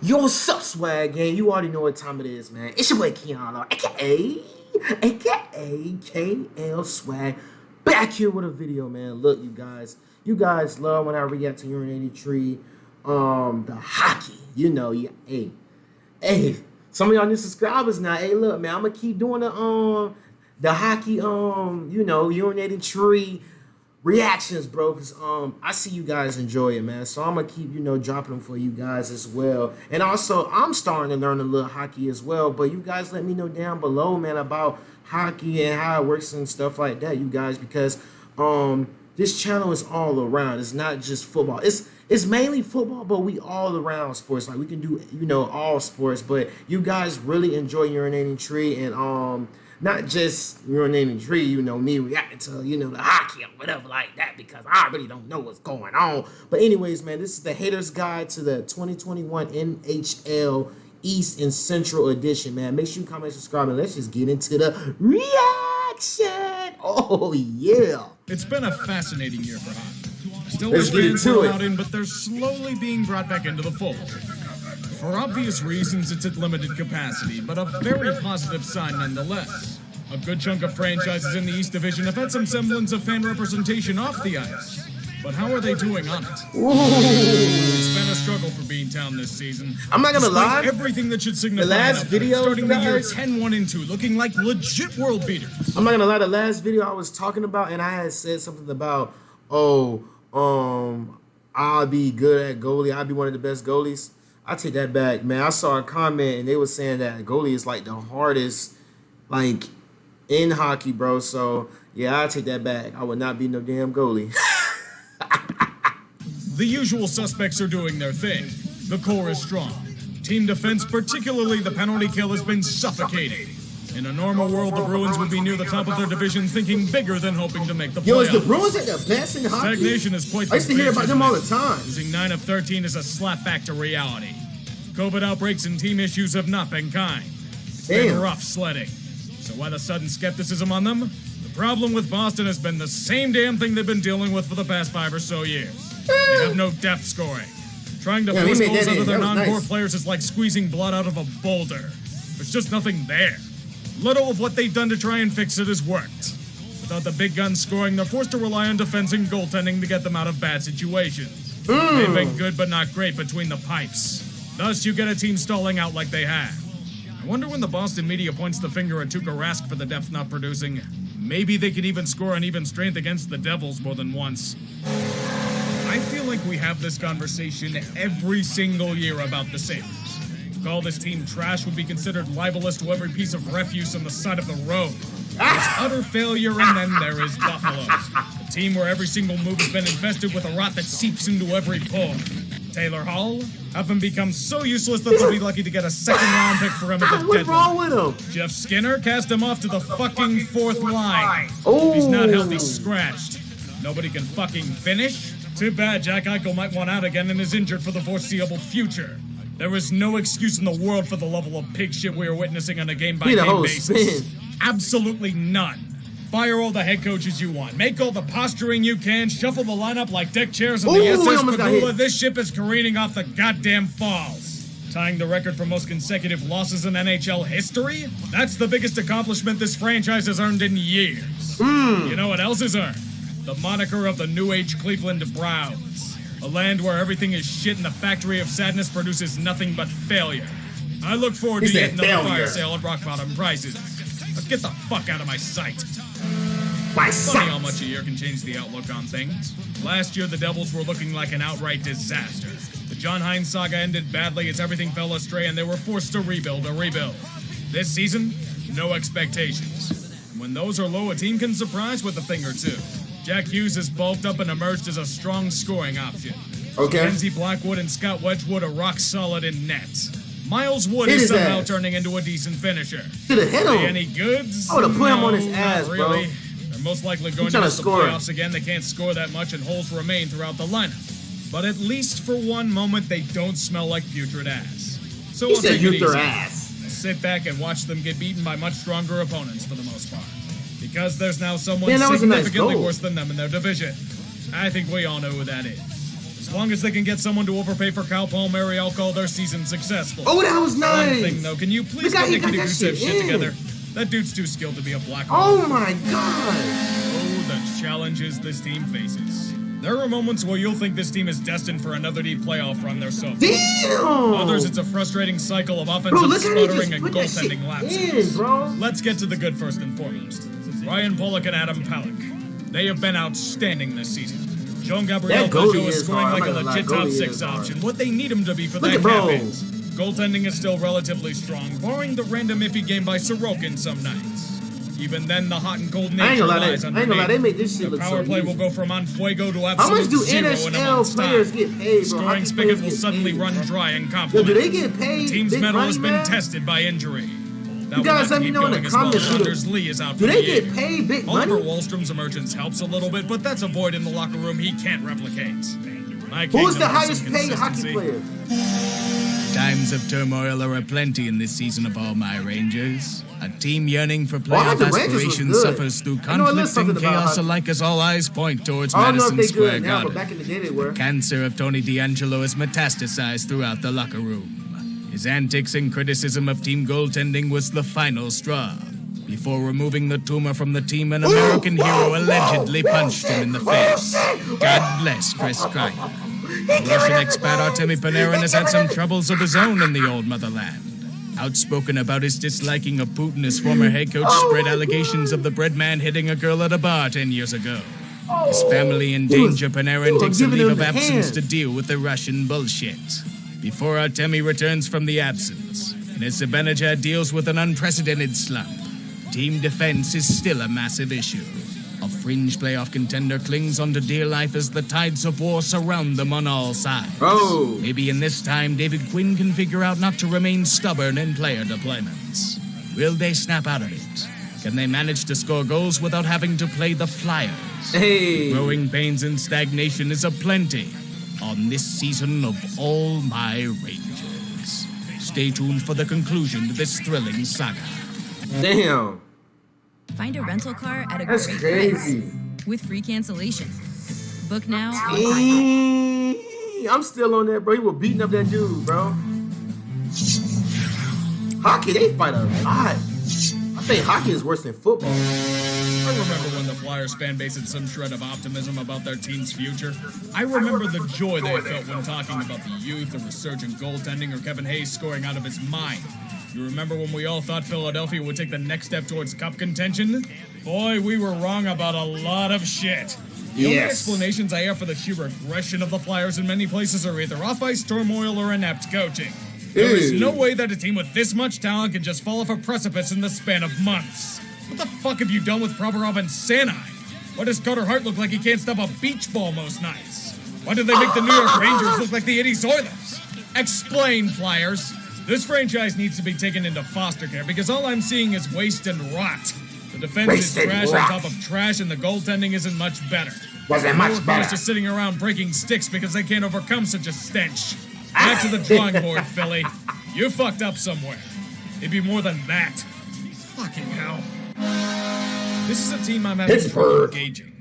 Yo, what's up, swag gang? You already know what time it is, man. It's your boy Keanu, aka KL Swag, back here with a video, man. Look, you guys love when I react to Urinating Tree, the hockey. Hey, some of y'all new subscribers now. Hey, look, man, I'm gonna keep doing the hockey, Urinating Tree reactions, bro, because I see you guys enjoy it, man, so I'm gonna keep dropping them for you guys as well. And also I'm starting to learn a little hockey as well, but you guys let me know down below, man, about hockey and how it works and stuff like that, you guys, because this channel is all around. It's not just football. It's mainly football, but we all around sports. Like, we can do all sports, but you guys really enjoy Urinating Tree, and not just Urinating Tree, me reacting to, the hockey or whatever like that, because I really don't know what's going on. But anyways, man, this is the Haters Guide to the 2021 NHL East and Central Edition, man. Make sure you comment, subscribe, and let's just get into the reaction. Oh, yeah. It's been a fascinating year for hockey. Still, Let's get into it. Allowed in, but they're slowly being brought back into the fold. For obvious reasons, it's at limited capacity, but a very positive sign nonetheless. A good chunk of franchises in the East Division have had some semblance of fan representation off the ice. But how are they doing on it? Ooh. It's been a struggle for Beantown this season. I'm not gonna lie. Everything that should signify the last video, starting the year 10-1-2, looking like legit world beaters. I'm not gonna lie. The last video I was talking about, and I had said something about, I'll be good at goalie. I'll be one of the best goalies. I take that back, man. I saw a comment and they were saying that goalie is like the hardest, like, in hockey, bro. So yeah, I take that back. I would not be no damn goalie. The usual suspects are doing their thing. The core is strong. Team defense, particularly the penalty kill, has been suffocating. In a normal world, the Bruins would be near the top of their division, thinking bigger than hoping to make the playoffs. Yo, is the Bruins at the best in hockey? Stagnation is quite. I used to hear about them all the time. Losing 9 of 13 is a slap back to reality. COVID outbreaks and team issues have not been kind. It's been rough sledding. So why the sudden skepticism on them? The problem with Boston has been the same damn thing they've been dealing with for the past 5 or so years. They have no depth scoring. Trying to force goals out of their non-core players is like squeezing blood out of a boulder. There's just nothing there. Little of what they've done to try and fix it has worked. Without the big guns scoring, they're forced to rely on defense and goaltending to get them out of bad situations. They've been good but not great between the pipes. Thus, you get a team stalling out like they have. I wonder when the Boston media points the finger at Tuukka Rask for the depth not producing. Maybe they could even score on even strength against the Devils more than once. I feel like we have this conversation every single year about the Sabres. To call this team trash would be considered libelous to every piece of refuse on the side of the road. There's utter failure, and then there is Buffalo. A team where every single move has been infested with a rot that seeps into every pore. Taylor Hall have been become so useless that they'll be lucky to get a second-round pick for him at the deadline. What's wrong with him? Jeff Skinner cast him off to the fucking fourth line. If he's not healthy, scratched. Nobody can fucking finish? Too bad Jack Eichel might want out again and is injured for the foreseeable future. There is no excuse in the world for the level of pig shit we are witnessing on a game-by-game basis. Absolutely none. Fire all the head coaches you want. Make all the posturing you can. Shuffle the lineup like deck chairs on the SS Pagula. This ship is careening off the goddamn falls. Tying the record for most consecutive losses in NHL history? That's the biggest accomplishment this franchise has earned in years. You know what else is earned? The moniker of the New Age Cleveland Browns. A land where everything is shit and the factory of sadness produces nothing but failure. I look forward to yet another fire sale at rock bottom prices. But get the fuck out of my sight. Funny how much a year can change the outlook on things. Last year, the Devils were looking like an outright disaster. The John Hines saga ended badly as everything fell astray and they were forced to rebuild. This season, no expectations. And when those are low, a team can surprise with a thing or two. Jack Hughes has bulked up and emerged as a strong scoring option. Mackenzie Blackwood and Scott Wedgwood are rock solid in net. Miles Wood is somehow turning into a decent finisher. Should've hit him. Any goods? I would've put him on his ass, really. bro. They're most likely going to miss the playoffs again. They can't score that much and holes remain throughout the lineup. But at least for one moment, they don't smell like putrid ass. So we'll take it easy. Sit back and watch them get beaten by much stronger opponents for the most part. Because there's now someone significantly worse than them in their division. I think we all know who that is. As long as they can get someone to overpay for Cal Palmieri, I'll call their season successful. Oh, that was nice. One thing, though, can you please get Nikita Gusev's shit together? That dude's too skilled to be a black hole. Oh, my God. Oh, the challenges this team faces. There are moments where you'll think this team is destined for another deep playoff run. They're so damn. Others, it's a frustrating cycle of offensive sputtering and goaltending lapses. Let's get to the good first and foremost. Ryan Pollock and Adam Palak. They have been outstanding this season. Jean Gabriel Peugeot is scoring like a legit top 6 option. What they need him to be for their campaigns. Goaltending is still relatively strong, barring the random iffy game by Sorokin some nights. Even then, the hot and cold nature lies underneath. I ain't gonna lie, they made this shit look so easy. The power play will go from Onfuego to absolute zero in a month's time. How much do NHL players get paid, bro? Scoring spigot will suddenly run dry and compliment. Yo, do they get paid? The team's medal has been tested by injury. You guys let me know in the comments. Do they get paid big money? Oliver Wahlstrom's emergence helps a little bit, but that's a void in the locker room he can't replicate. Who's the highest paid hockey player? Times of turmoil are aplenty in this season of all my Rangers. A team yearning for playoff aspirations suffers through conflict and chaos alike as all eyes point towards Madison Square Garden. Back in the day they were. Cancer of Tony DeAngelo has metastasized throughout the locker room. His antics and criticism of team goaltending was the final straw. Before removing the tumor from the team, an American hero allegedly punched him in the face. God bless Chris Kreider. Russian expat Artemi Panarin has had some troubles of his own in the old motherland. Outspoken about his disliking of Putin, his former head coach spread allegations of the bread man hitting a girl at a bar 10 years ago. His family in danger, Panarin takes a leave of absence to deal with the Russian bullshit. Before Artemi returns from the absence, and as Zibanejad deals with an unprecedented slump, team defense is still a massive issue. A fringe playoff contender clings onto dear life as the tides of war surround them on all sides. Oh. Maybe in this time, David Quinn can figure out not to remain stubborn in player deployments. Will they snap out of it? Can they manage to score goals without having to play the Flyers? Hey. Growing pains and stagnation is aplenty on this season of All My Rangers. Stay tuned for the conclusion to this thrilling saga. Damn. Find a rental car at a That's great crazy. price with free cancellation. Book now. I'm still on that, bro. You were beating up that dude, bro. Hockey, they fight a lot. I think hockey is worse than football. I remember when the Flyers fan base had some shred of optimism about their team's future. I remember the joy they felt when talking about the youth, the resurgent goaltending, or Kevin Hayes scoring out of his mind. You remember when we all thought Philadelphia would take the next step towards cup contention? Boy, we were wrong about a lot of shit. The only explanations I have for the sheer aggression of the Flyers in many places are either off-ice turmoil or inept coaching. There is no way that a team with this much talent can just fall off a precipice in the span of months. What the fuck have you done with Provorov and Sanai? Why does Carter Hart look like he can't stop a beach ball most nights? Why do they make the New York Rangers look like the 80s Oilers? Explain, Flyers. This franchise needs to be taken into foster care because all I'm seeing is waste and rot. The defense is trash on top of trash and the goaltending isn't much better. Wasn't much better. Just sitting around breaking sticks because they can't overcome such a stench. Back to the drawing board, Philly. You fucked up somewhere. It'd be more than that. Fucking hell. This is a team I'm having trouble engaging.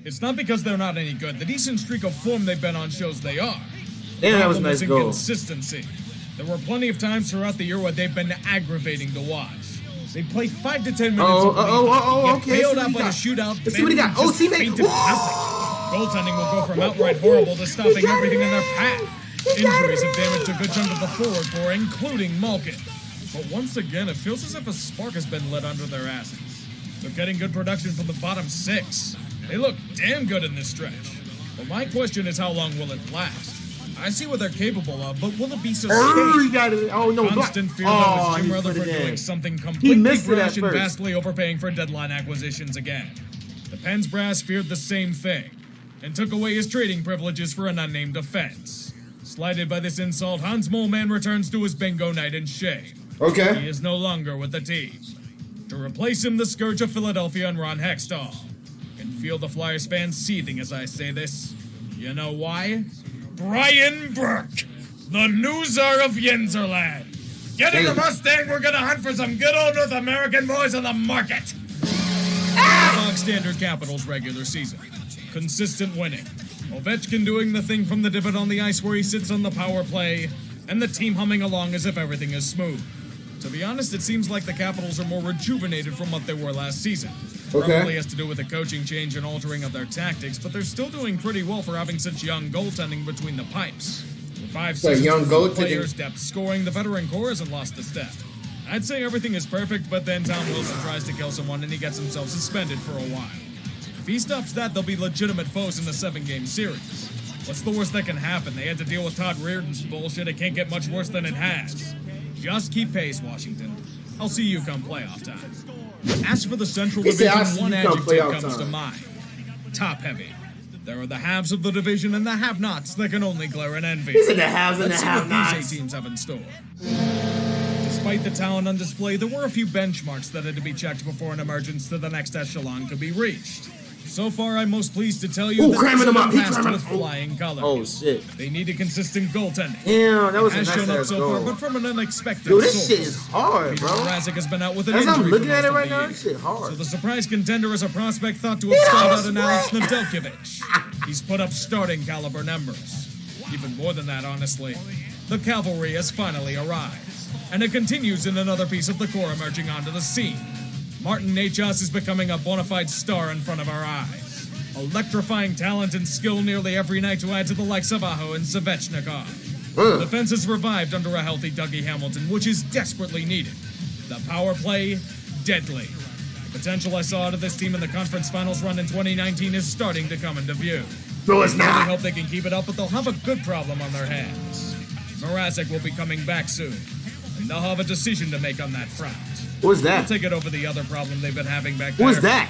It's not because they're not any good. The decent streak of form they've been on shows they are. Damn, that was a nice goal. Consistency. There were plenty of times throughout the year where they've been aggravating to watch. They play 5 to 10 minutes okay. Bailed out by the shootout. Let's see what he got. Oh, teammate. Goaltending will go from outright horrible to stopping everything in their path. Injuries have damaged a good chunk of the forward core, including Malkin. But once again, it feels as if a spark has been lit under their asses. They're getting good production from the bottom 6. They look damn good in this stretch. But my question is, how long will it last? I see what they're capable of, but will it be sustained? Constant fear that was Jim Rutherford doing something completely brash and vastly overpaying for deadline acquisitions again. The Pens brass feared the same thing, and took away his trading privileges for an unnamed defense. Slighted by this insult, Hans Moleman returns to his bingo night in shame. Okay. He is no longer with the team. To replace him, the scourge of Philadelphia and Ron Hextall. I can feel the Flyers fans seething as I say this. You know why? Brian Burke, the new czar of Yenzerland. Get in the Mustang, we're gonna hunt for some good old North American boys on the market. Bog standard Capitals regular season. Consistent winning. Ovechkin doing the thing from the divot on the ice where he sits on the power play, and the team humming along as if everything is smooth. To be honest, it seems like the Capitals are more rejuvenated from what they were last season. Probably has to do with the coaching change and altering of their tactics, but they're still doing pretty well for having such young goaltending between the pipes. With 5 seasons young of goaltending. players, depth scoring, the veteran core hasn't lost a step. I'd say everything is perfect, but then Tom Wilson tries to kill someone and he gets himself suspended for a while. If he stops that, they'll be legitimate foes in the 7-game series. What's the worst that can happen? They had to deal with Todd Reardon's bullshit. It can't get much worse than it has. Just keep pace, Washington. I'll see you come playoff time. As for the Central Division, one adjective comes to mind. Top-heavy. There are the halves of the division and the have-nots that can only glare in envy. These are the haves and the Let's see what have-nots. these 8 teams have in store. Despite the talent on display, there were a few benchmarks that had to be checked before an emergence to the next echelon could be reached. So far, I'm most pleased to tell you that cramming this them up. has He's passed cramming with them. flying colors. Oh, shit. They need a consistent goaltending. Damn, that was a Has nice shown up ass so far, goal. but from an unexpected Yo, this source. shit is hard, Peter bro. Mrazek has been out with an As injury I'm looking for at it most right of now, the this year. shit hard. So the surprise contender is a prospect thought to have Yeah, stalled I out was in Alex right. Nedeljkovic. He's put up starting caliber numbers. Even more than that, honestly. The cavalry has finally arrived. And it continues in another piece of the core emerging onto the scene. Martin Necas is becoming a bona fide star in front of our eyes. Electrifying talent and skill nearly every night to add to the likes of Aho and Svechnikov. The defense is revived under a healthy Dougie Hamilton, which is desperately needed. The power play, deadly. The potential I saw out of this team in the conference finals run in 2019 is starting to come into view. No, it's I really not. hope they can keep it up, but they'll have a good problem on their hands. Mrazek will be coming back soon, and they'll have a decision to make on that front. What's They'll that? take it over the other problem they've been having back there. What's that?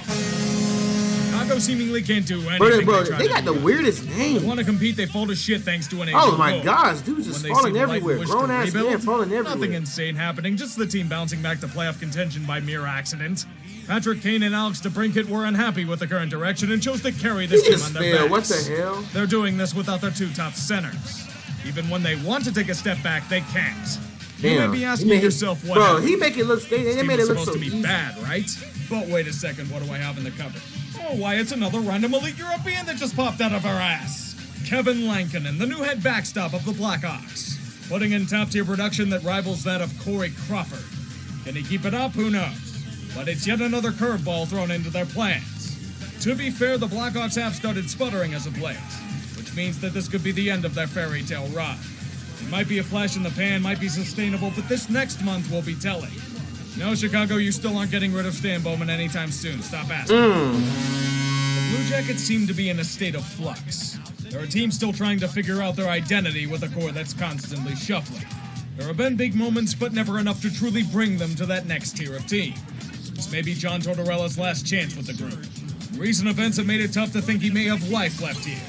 Chicago seemingly can't do anything Bro, they try they to got the do. weirdest They name. want to compete, they fall to shit thanks to an Oh aging my goal. gosh, dude's just When they falling see the light and everywhere. wish to Grown ass rebuild, man falling nothing everywhere. insane happening, just the team bouncing back to playoff contention by mere accident. Patrick Kane and Alex DeBrincat were unhappy with the current direction and chose to carry this He team just on their failed. backs. What the hell? They're doing this without their 2 top centers. Even when they want to take a step back, they can't. You Damn. may be He asking made- yourself what Bro, happened. he make it look. They This made team it was look supposed so to be easy. bad, right? But wait a second, what do I have in the cupboard? Oh, why, it's another random elite European that just popped out of our ass. Kevin Lankinen, the new head backstop of the Blackhawks, putting in top-tier production that rivals that of Corey Crawford. Can he keep it up? Who knows? But it's yet another curveball thrown into their plans. To be fair, the Blackhawks have started sputtering as of late, which means that this could be the end of their fairy tale run. It might be a flash in the pan, might be sustainable, but this next month will be telling. No, Chicago, you still aren't getting rid of Stan Bowman anytime soon. Stop asking. The Blue Jackets seem to be in a state of flux. They're a team still trying to figure out their identity with a core that's constantly shuffling. There have been big moments, but never enough to truly bring them to that next tier of team. This may be John Tortorella's last chance with the group. Recent events have made it tough to think he may have life left here.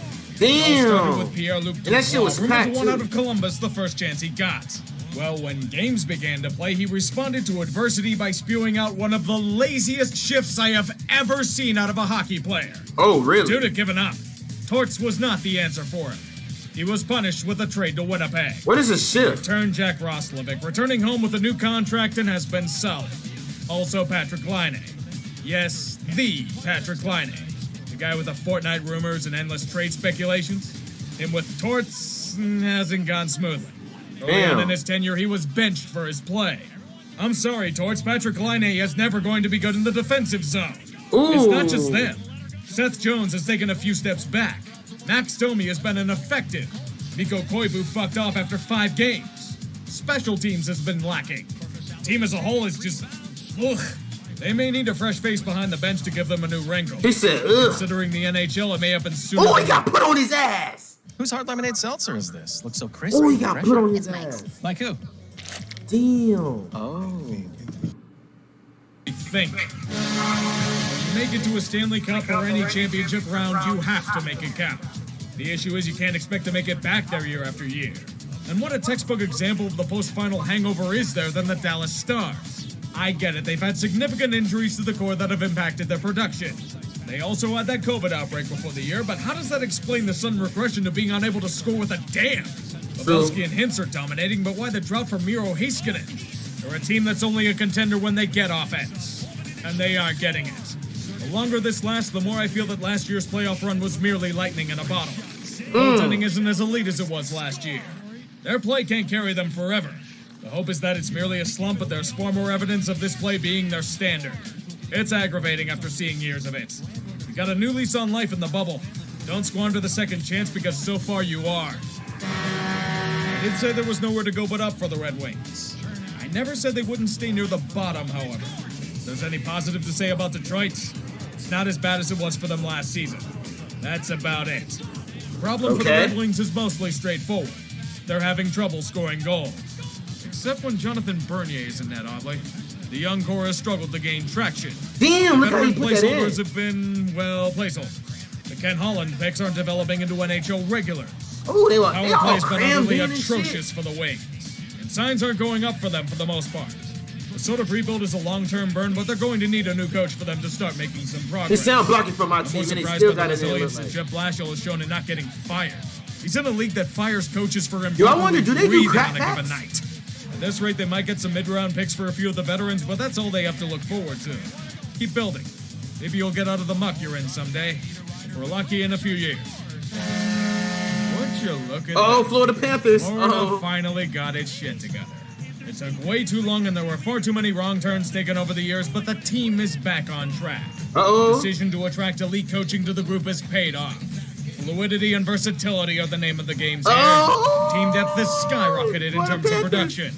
It all started with Damn. Pierre-Luc And that shit was Dubois, rumored packed, to one too. out of Columbus the first chance he got. Well, when games began to play, he responded to adversity by spewing out one of the laziest shifts I have ever seen out of a hockey player. Oh, really? Dude had given up. Torts was not the answer for him. He was punished with a trade to Winnipeg. What is this shit? Turn Jack Roslovic, returning home with a new contract and has been solid. Also Patrick Laine. Yes, the Patrick Laine. The guy with the Fortnite rumors and endless trade speculations. Him with Torts hasn't gone smoothly. Early on in his tenure, he was benched for his play. I'm sorry, Torts. Patrick Laine is never going to be good in the defensive zone. It's not just them. Seth Jones has taken a few steps back. Max Domi has been ineffective. Mikko Koivu fucked off after 5 games. Special teams has been lacking. Team as a whole is just... ugh. They may need a fresh face behind the bench to give them a new wrinkle. He said, ugh. Considering the NHL, it may happen sooner. Oh, he got put on his ass. Whose hard lemonade seltzer is this? Looks so crispy. Oh, he got fresh. put on his ass. Like who? Damn. Oh. Think. When you make it to a Stanley Cup or any championship round, you have to make it count. The issue is you can't expect to make it back there year after year. And what a textbook example of the post-final hangover is there than the Dallas Stars. I get it, they've had significant injuries to the core that have impacted their production. They also had that COVID outbreak before the year, but how does that explain the sudden regression to being unable to score with a damn? Pavelski and Hintz are dominating, but why the drought for Miro Heiskanen? They're a team that's only a contender when they get offense. And they aren't getting it. The longer this lasts, the more I feel that last year's playoff run was merely lightning in a bottle. Goaltending isn't as elite as it was last year. Their play can't carry them forever. The hope is that it's merely a slump, but there's far more evidence of this play being their standard. It's aggravating after seeing years of it. You got a new lease on life in the bubble. Don't squander the second chance because so far you are. I did say there was nowhere to go but up for the Red Wings. I never said they wouldn't stay near the bottom, however. If there's any positive to say about Detroit, it's not as bad as it was for them last season. That's about it. The problem for the Red Wings is mostly straightforward. They're having trouble scoring goals. Except when Jonathan Bernier is in net, oddly. The young core has struggled to gain traction. Damn, look how Veteran he put that in. placeholders have been, well, placeholders. The Ken Holland picks aren't developing into NHL regulars. Oh, they Power all play's been crammed utterly in and atrocious shit. for the Wings. And signs aren't going up for them for the most part. The sort of rebuild is a long-term burn, but they're going to need a new coach for them to start making some They progress. sound blocking for my I'm team, more and they surprised still by got the it in. resilience that Jeff Blashill has shown in not getting fired. He's in a league that fires coaches for him. Yo, I wonder, do they do on a given crackbacks? night. At this rate, they might get some mid-round picks for a few of the veterans, but that's all they have to look forward to. Keep building. Maybe you'll get out of the muck you're in someday. If we're lucky, in a few years. Would you look at Oh, that? Florida Panthers. Florida finally got its shit together. It took way too long and there were far too many wrong turns taken over the years, but the team is back on track. The decision to attract elite coaching to the group has paid off. Fluidity and versatility are the name of the games here. Team depth has skyrocketed in terms of production.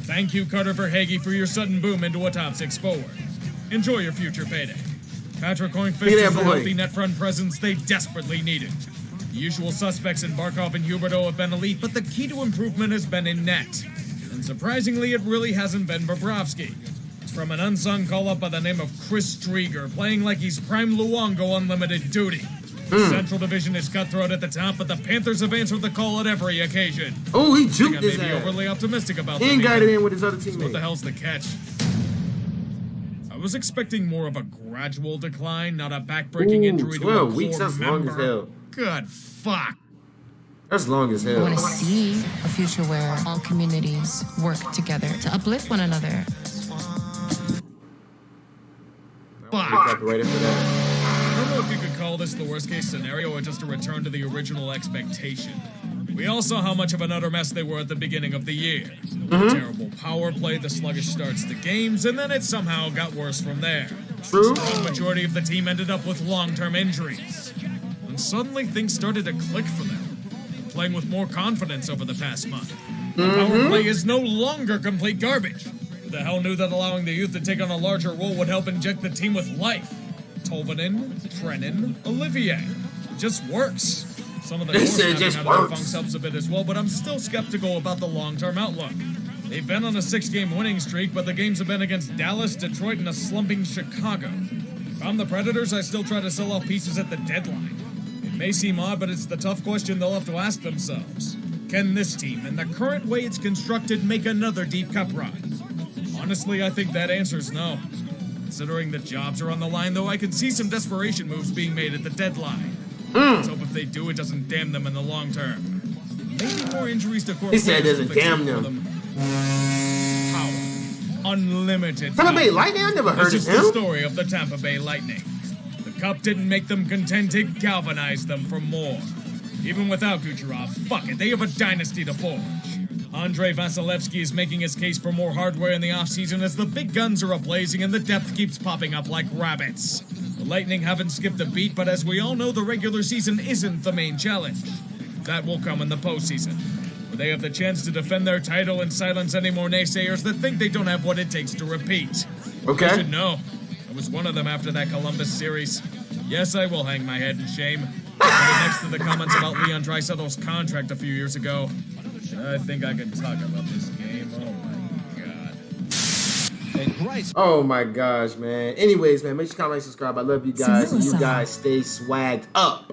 Thank you, Carter Verhaeghe, for your sudden boom into a top six forward. Enjoy your future payday. Patrick Hoingfist is the healthy net front presence they desperately needed. The usual suspects in Barkov and Huberdeau have been elite, but the key to improvement has been in net. And surprisingly, it really hasn't been Bobrovsky. It's from an unsung call-up by the name of Chris Drieger, playing like he's prime Luongo unlimited duty. The Central Division is cutthroat at the top, but the Panthers have answered the call at every occasion. Oh, he I juked think I his may be ass. overly optimistic about He ain't them got either. it in with his other What the teammates. hell's the catch? I was expecting more of a gradual decline, not a backbreaking Ooh, injury to a 12 core weeks, that's long as member. hell. Good fuck. That's long as I hell. want to see a future where all communities work together to uplift one another. Fuck. Copyrighted for that. I don't know if you could call this the worst case scenario or just a return to the original expectation. We all saw how much of an utter mess they were at the beginning of the year. The terrible power play, the sluggish starts to games, and then it somehow got worse from there. True. The majority of the team ended up with long-term injuries. And suddenly things started to click for them, playing with more confidence over the past month. The power play is no longer complete garbage. Who the hell knew that allowing the youth to take on a larger role would help inject the team with life? Tolvanen, Trennan, Olivier. It just works. Some of the They core said it snapping just out of their works. funks helps a bit as well, but I'm still skeptical about the long-term outlook. They've been on a 6-game winning streak, but the games have been against Dallas, Detroit, and a slumping Chicago. If I'm the Predators, I still try to sell off pieces at the deadline. It may seem odd, but it's the tough question they'll have to ask themselves. Can this team, in the current way it's constructed, make another deep cup run? Honestly, I think that answer's no. Considering the jobs are on the line, though, I can see some desperation moves being made at the deadline. Let's hope if they do, it doesn't damn them in the long term. Maybe more injuries to core He said it players doesn't will fix damn it for them. Power. Unlimited Tampa Bay power. Lightning? I never heard This of is the him. story of the Tampa Bay Lightning. The cup didn't make them content, it galvanized them for more. Even without Kucherov, fuck it, they have a dynasty to forge. Andrei Vasilevsky is making his case for more hardware in the offseason as the big guns are ablazing and the depth keeps popping up like rabbits. The Lightning haven't skipped a beat, but as we all know, the regular season isn't the main challenge. That will come in the postseason, where they have the chance to defend their title and silence any more naysayers that think they don't have what it takes to repeat. Okay. I should know. I was one of them after that Columbus series. Yes, I will hang my head in shame. Put it next to the comments about Leon Draisaitl's contract a few years ago. I think I can talk about this game. Oh my god. Oh my gosh, man. Anyways, man, make sure you comment, subscribe. I love you guys. And you guys stay swagged up.